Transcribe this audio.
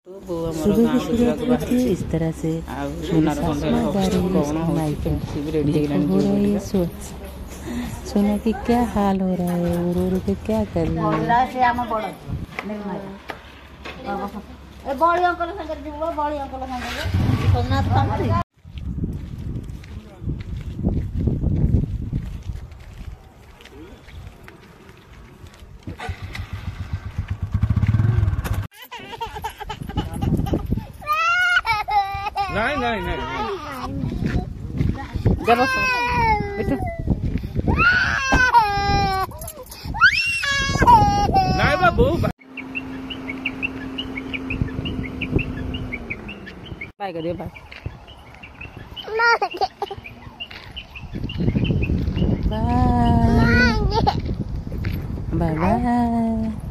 सुबह की शुरुआत होती है इस तरह से। हो रहा है सोना की क्या हाल हो रहा है, रो रो के क्या कर रही है। नहीं नहीं नहीं जब बेटा नहीं बाबू बाय कर दियो बाय बाय बाय बाय।